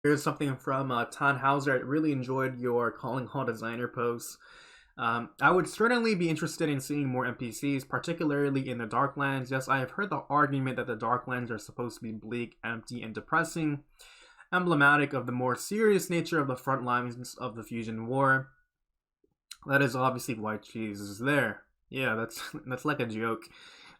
Here's something from Tannhauser. I really enjoyed your Calling Hall Designer posts. I would certainly be interested in seeing more NPCs, particularly in the Darklands. Yes, I have heard the argument that the Darklands are supposed to be bleak, empty, and depressing, emblematic of the more serious nature of the front lines of the Fusion War. That is obviously why Cheese is there. Yeah, that's like a joke.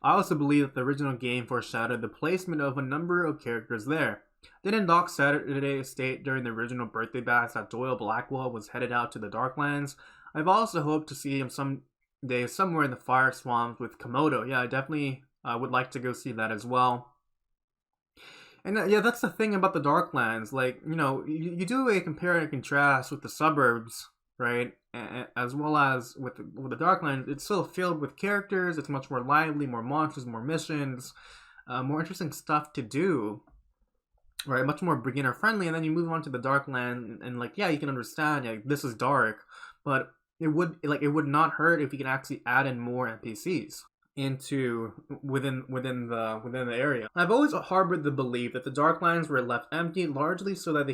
I also believe that the original game foreshadowed the placement of a number of characters there. Didn't Doc Saturday state during the original birthday bash that Doyle Blackwell was headed out to the Darklands? I've also hoped to see him someday somewhere in the Fire Swamps with Komodo. Yeah, I definitely would like to go see that as well. And yeah, that's the thing about the Darklands. Like, you do a compare and contrast with the suburbs, right? As well as with the Darklands, it's still filled with characters. It's much more lively, more monsters, more missions, more interesting stuff to do, right? Much more beginner friendly. And then you move on to the Darkland, and like, yeah, you can understand, like, this is dark, but it would not hurt if you can actually add in more NPCs into within the area. I've always harbored the belief that the Darklands were left empty largely so that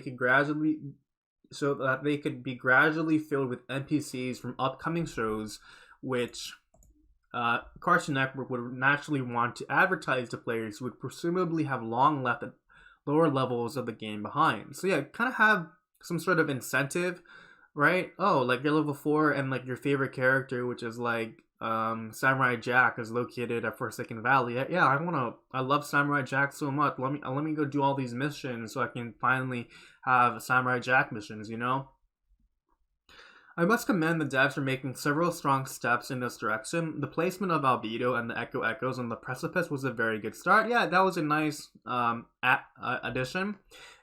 they could be gradually filled with NPCs from upcoming shows, which Cartoon Network would naturally want to advertise to players who would presumably have long left at lower levels of the game behind. So yeah, kind of have some sort of incentive, right? Oh, like you're level 4 and like your favorite character, which is like Samurai Jack, is located at Forsaken Valley. Yeah, I love Samurai Jack so much. Let me go do all these missions so I can finally have Samurai Jack missions, I must commend the devs for making several strong steps in this direction. The placement of Albedo and the Echo Echoes on the precipice was a very good start. Yeah, that was a nice addition.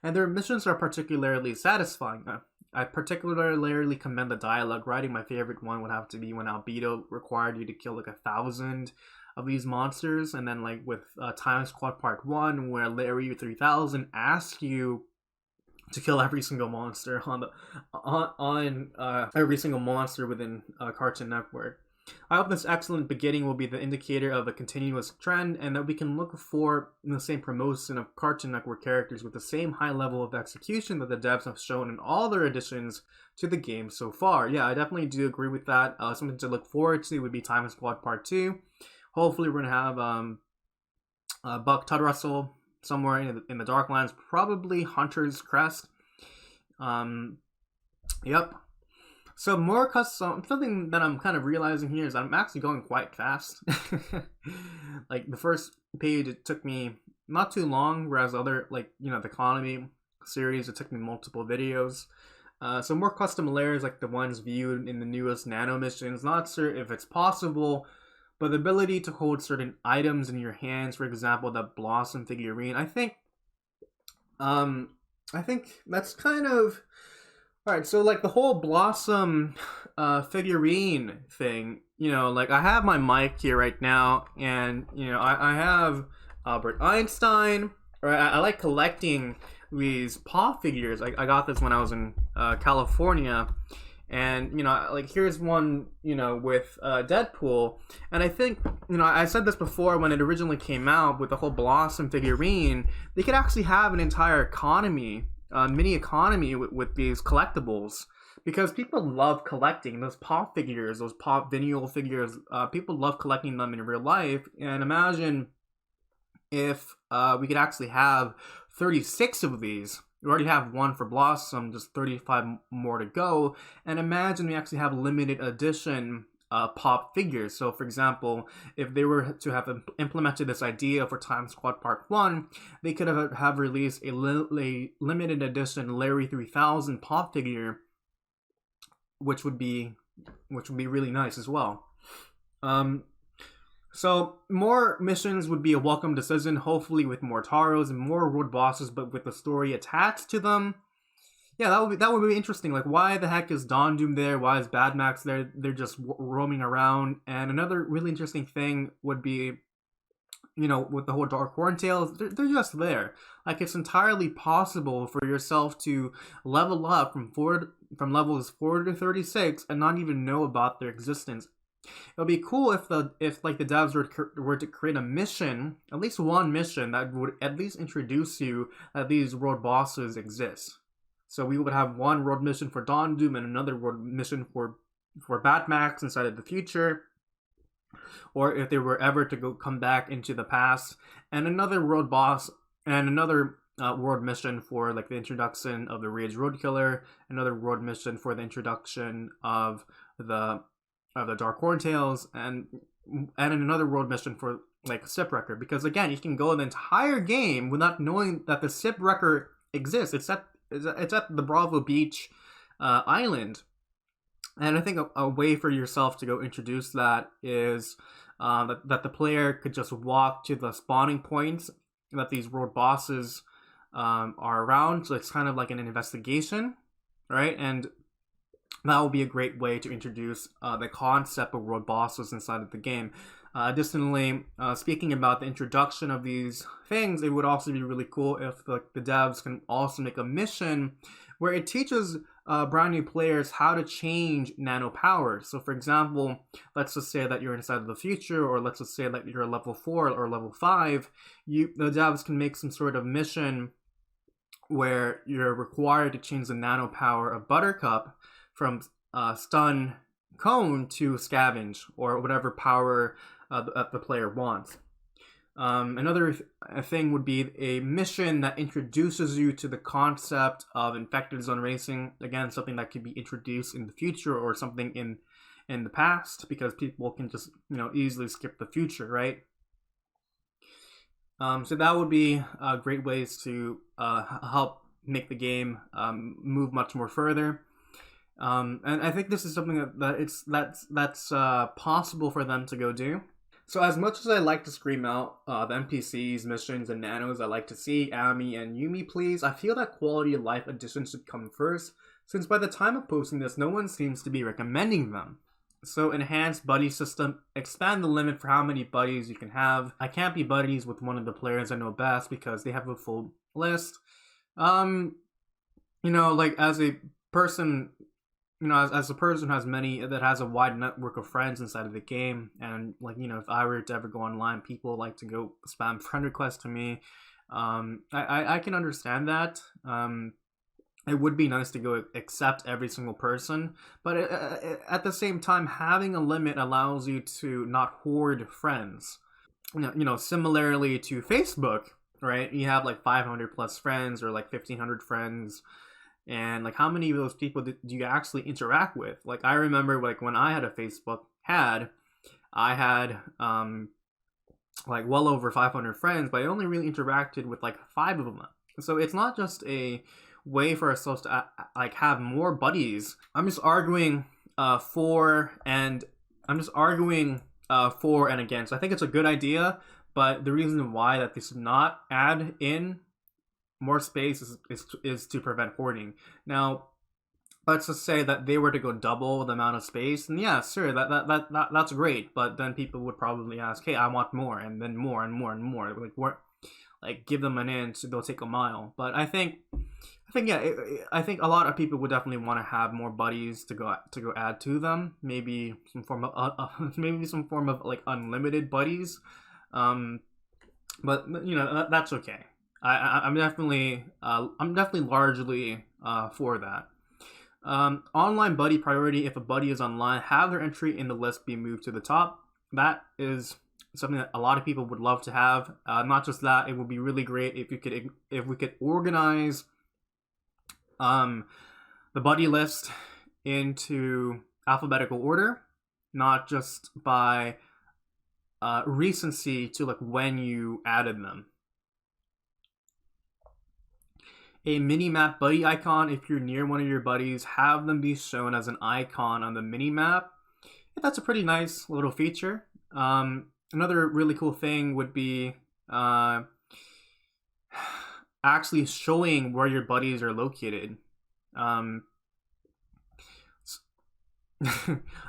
And their missions are particularly satisfying. I particularly commend the dialogue writing. My favorite one would have to be when Albedo required you to kill like 1,000 of these monsters. And then like with Time Squad Part 1, where Larry 3000 asks you to kill every single monster every single monster within Cartoon Network. I hope this excellent beginning will be the indicator of a continuous trend, and that we can look for the same promotion of Cartoon Network characters with the same high level of execution that the devs have shown in all their additions to the game so far. Yeah, I definitely do agree with that. Something to look forward to would be Time Squad Part 2. Hopefully we're going to have Buck Tudrussell somewhere in the Darklands, probably Hunter's Crest. Yep. So more custom. Something that I'm kind of realizing here is I'm actually going quite fast. Like the first page, it took me not too long, whereas other the economy series, it took me multiple videos. So more custom layers like the ones viewed in the newest Nano missions. Not sure if it's possible, but the ability to hold certain items in your hands, for example, that Blossom figurine, I think that's kind of alright. So like the whole Blossom figurine thing, like I have my mic here right now, and I have Albert Einstein. Right, I like collecting these Paw figures. I got this when I was in California. And, like, here's one, with Deadpool. And I think, I said this before when it originally came out with the whole Blossom figurine, they could actually have an entire economy, mini economy with these collectibles. Because people love collecting those pop figures, those pop vinyl figures. People love collecting them in real life. And imagine if we could actually have 36 of these. We already have one for Blossom, just 35 more to go. And imagine we actually have limited edition pop figures. So for example, if they were to have implemented this idea for Time Squad Part 1, they could have released a limited edition Larry 3000 pop figure, which would be really nice as well. So more missions would be a welcome decision, hopefully with more Taros and more road bosses, but with the story attached to them. Yeah, that would be interesting. Like, why the heck is Don Doom there? Why is Bad Max there? They're just roaming around. And another really interesting thing would be, with the whole Dark Horn Tales, they're just there. Like, it's entirely possible for yourself to level up from levels 4 to 36 and not even know about their existence. It would be cool if the devs were to create a mission, at least one mission that would at least introduce you that these world bosses exist. So we would have one world mission for Dawn Doom and another world mission for Batmax inside of the future, or if they were ever to come back into the past, and another world boss and another world mission for like the introduction of the Rage Roadkiller, another world mission for the introduction of the Dark Horntails, and another world mission for like Shipwrecker. Because again, you can go the entire game without knowing that the Shipwrecker exists. It's at the Bravo Beach island. And I think a way for yourself to go introduce that is that the player could just walk to the spawning points that these world bosses are around. So it's kind of like an investigation, right? And that will be a great way to introduce the concept of world bosses inside of the game. Additionally, speaking about the introduction of these things, it would also be really cool if the devs can also make a mission where it teaches brand new players how to change nano powers. So for example, let's just say that you're inside of the future, or let's just say that you're level 4 or level 5, the devs can make some sort of mission where you're required to change the nano power of Buttercup from stun cone to scavenge, or whatever power the player wants. Another thing would be a mission that introduces you to the concept of infected zone racing. Again, something that could be introduced in the future or something in the past, because people can just easily skip the future, right? So that would be great ways to help make the game move much more further. And I think this is something that's possible for them to go do. So as much as I like to scream out the NPCs, missions, and nanos I like to see, Ami and Yumi please, I feel that quality of life additions should come first, since by the time of posting this, no one seems to be recommending them. So enhance buddy system, expand the limit for how many buddies you can have. I can't be buddies with one of the players I know best because they have a full list. Like as a person, as a person that has a wide network of friends inside of the game, and if I were to ever go online, people like to go spam friend requests to me. I can understand that. It would be nice to go accept every single person, but at the same time, having a limit allows you to not hoard friends. Similarly to Facebook, right? You have like 500 plus friends, or like 1,500 friends. And like, how many of those people do you actually interact with? Like, I remember like when I had a Facebook, I had like well over 500 friends, but I only really interacted with like 5 of them. So it's not just a way for ourselves to like have more buddies. I'm just arguing for and against. I think it's a good idea, but the reason why that they should not add in more space is to prevent hoarding. Now, let's just say that they were to go double the amount of space, and yeah, sure, that's great. But then people would probably ask, "Hey, I want more," and then more and more and more. Like give them an inch, they'll take a mile. But I think I think a lot of people would definitely want to have more buddies to go add to them. Maybe some form of like unlimited buddies. But that's okay. I'm definitely largely for that. Online buddy priority. If a buddy is online, have their entry in the list be moved to the top. That is something that a lot of people would love to have. Not just that, it would be really great if we could organize the buddy list into alphabetical order, not just by recency to like when you added them. A mini-map buddy icon. If you're near one of your buddies, have them be shown as an icon on the mini-map. That's a pretty nice little feature. Another really cool thing would be actually showing where your buddies are located.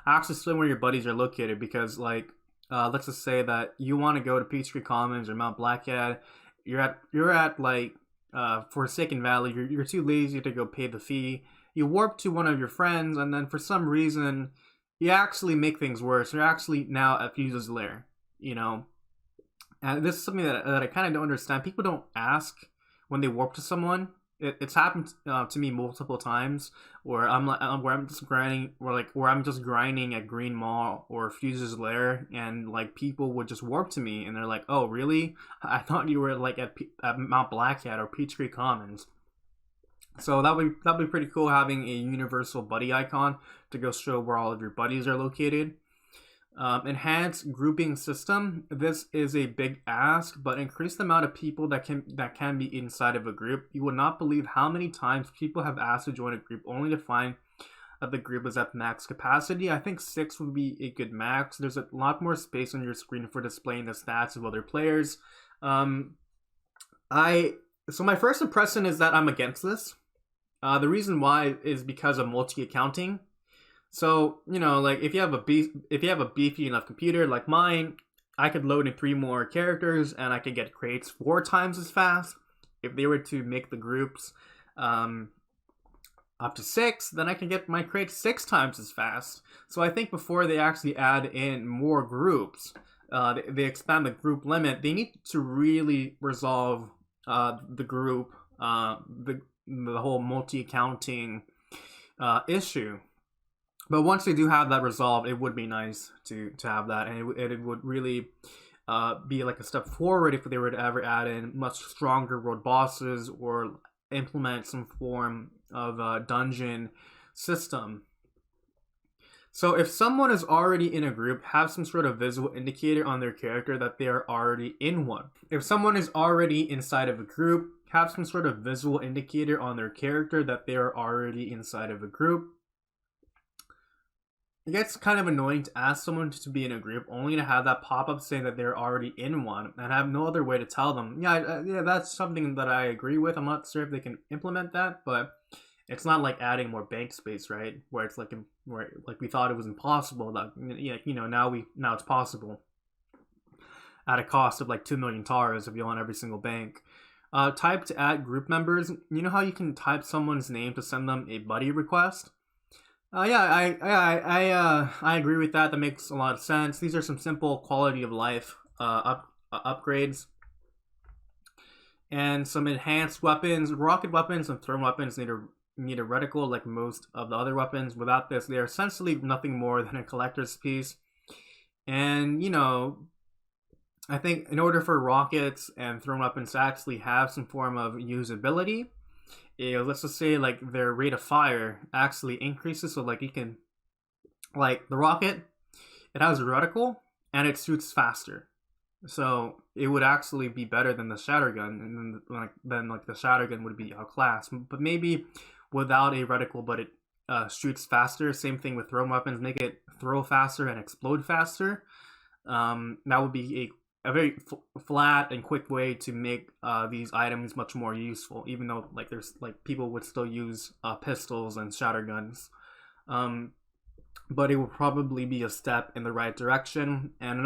Actually showing where your buddies are located, because like let's just say that you want to go to Peachtree Commons or Mount Blackhead. You're at like Forsaken Valley. You're too lazy to go pay the fee. You warp to one of your friends, and then for some reason you actually make things worse. You're actually now at Fuse's lair. And this is something that I kind of don't understand. People don't ask when they warp to someone. It's happened to me multiple times where I'm just grinding, where I'm just grinding at Green Mall or Fuse's Lair, and like people would just warp to me, and they're like, "Oh, really? I thought you were like at Mount Blackhead or Peachtree Commons." So that'd be pretty cool, having a universal buddy icon to go show where all of your buddies are located. Enhanced grouping system. This is a big ask, but increase the amount of people that can be inside of a group. You will not believe how many times people have asked to join a group only to find that the group is at max capacity. I think 6 would be a good max. There's a lot more space on your screen for displaying the stats of other players. So my first impression is that I'm against this. The reason why is because of multi-accounting. So, like if you have a beefy enough computer like mine, I could load in 3 more characters and I could get crates 4 times as fast. If they were to make the groups up to 6, then I can get my crates 6 times as fast. So I think before they actually add in more groups, they expand the group limit, they need to really resolve the group, the whole multi-accounting issue. But once they do have that resolved, it would be nice to have that, and it would really be like a step forward if they were to ever add in much stronger world bosses or implement some form of dungeon system. So if someone is already in a group, have some sort of visual indicator on their character that they are already in one. If someone is already inside of a group, have some sort of visual indicator on their character that they are already inside of a group. It gets kind of annoying to ask someone to be in a group only to have that pop up saying that they're already in one and have no other way to tell them. Yeah, that's something that I agree with. I'm not sure if they can implement that, but it's not like adding more bank space, right? Where it's like we thought it was impossible. That now it's possible at a cost of like 2 million TARs if you want every single bank. Type to add group members. You know how you can type someone's name to send them a buddy request? I agree with that. That makes a lot of sense. These are some simple quality of life upgrades. And some enhanced weapons. Rocket weapons and thrown weapons need a reticle like most of the other weapons. Without this, they are essentially nothing more than a collector's piece. And, I think in order for rockets and thrown weapons to actually have some form of usability, let's just say like their rate of fire actually increases. So like you can, like the rocket, it has a reticle and it shoots faster. So it would actually be better than the shattergun, and then the shattergun would be outclassed. But maybe without a reticle, but it shoots faster. Same thing with thrown weapons, make it throw faster and explode faster. That would be a very flat and quick way to make these items much more useful, even though like there's like people would still use pistols and shatterguns. But it will probably be a step in the right direction. And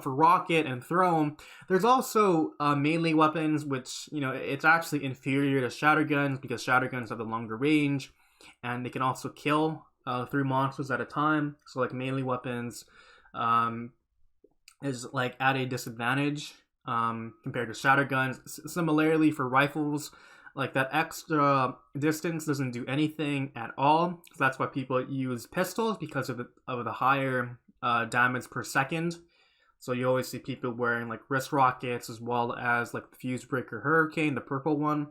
for rocket and thrown, there's also melee weapons, which it's actually inferior to shatterguns because shatterguns have the longer range, and they can also kill 3 monsters at a time. So like melee weapons is like at a disadvantage compared to shatterguns. Similarly for rifles, like that extra distance doesn't do anything at all. So that's why people use pistols, because of the higher damage per second. So you always see people wearing like wrist rockets, as well as like the Fuse Breaker Hurricane, the purple one.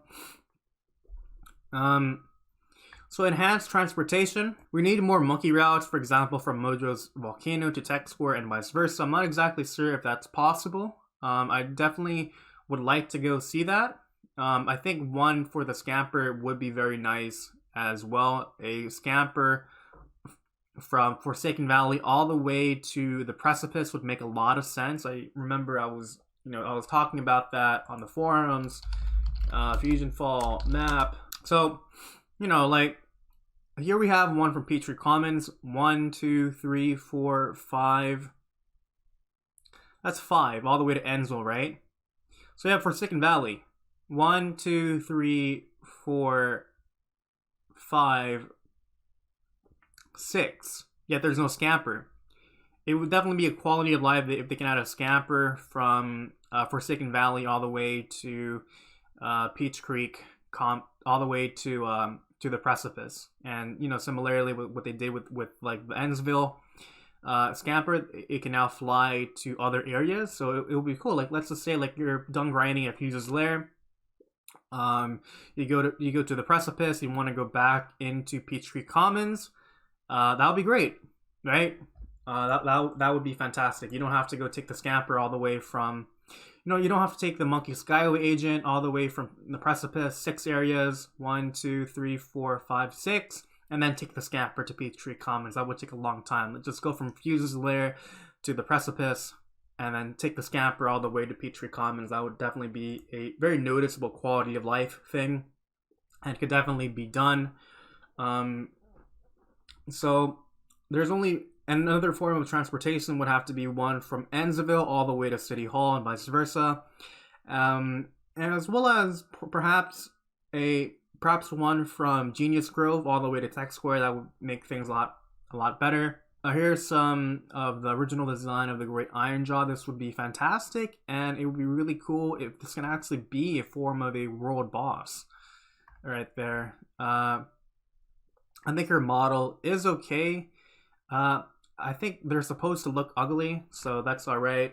So enhanced transportation. We need more monkey routes, for example, from Mojo's Volcano to Tech Square and vice versa. I'm not exactly sure if that's possible. I definitely would like to go see that. I think one for the scamper would be very nice as well. A scamper from Forsaken Valley all the way to the precipice would make a lot of sense. I remember I was talking about that on the forums. FusionFall map. So, like here we have one from Peachtree Commons. 1, 2, 3, 4, 5. That's 5 all the way to Enzo, right? So you have Forsaken Valley. 1, 2, 3, 4, 5, 6. Yet there's no scamper. It would definitely be a quality of life if they can add a scamper from Forsaken Valley all the way to Peach Creek, all the way to the precipice. And you know, similarly with what they did with like the Ennsville scamper, it can now fly to other areas. So it will be cool. Like let's just say like you're done grinding at Fuse's Lair. You go to the precipice. You want to go back into Peach Creek Commons. That would be great, right? That would be fantastic. You don't have to go take the scamper all the way from, you don't have to take the Monkey Skyway agent all the way from the precipice, 6 areas, 1, 2, 3, 4, 5, 6, and then take the scamper to Peach Creek Commons. That would take a long time. Let's just go from Fuse's Lair to the precipice, and then take the scamper all the way to Peach Creek Commons. That would definitely be a very noticeable quality of life thing, and could definitely be done. So there's only another form of transportation would have to be one from Ennsville all the way to City Hall and vice versa, and as well as perhaps one from Genius Grove all the way to Tech Square. That would make things a lot better. Here's some of the original design of the Great Iron Jaw. This would be fantastic, and it would be really cool if this can actually be a form of a world boss right there. I think her model is okay. I think they're supposed to look ugly, so that's alright.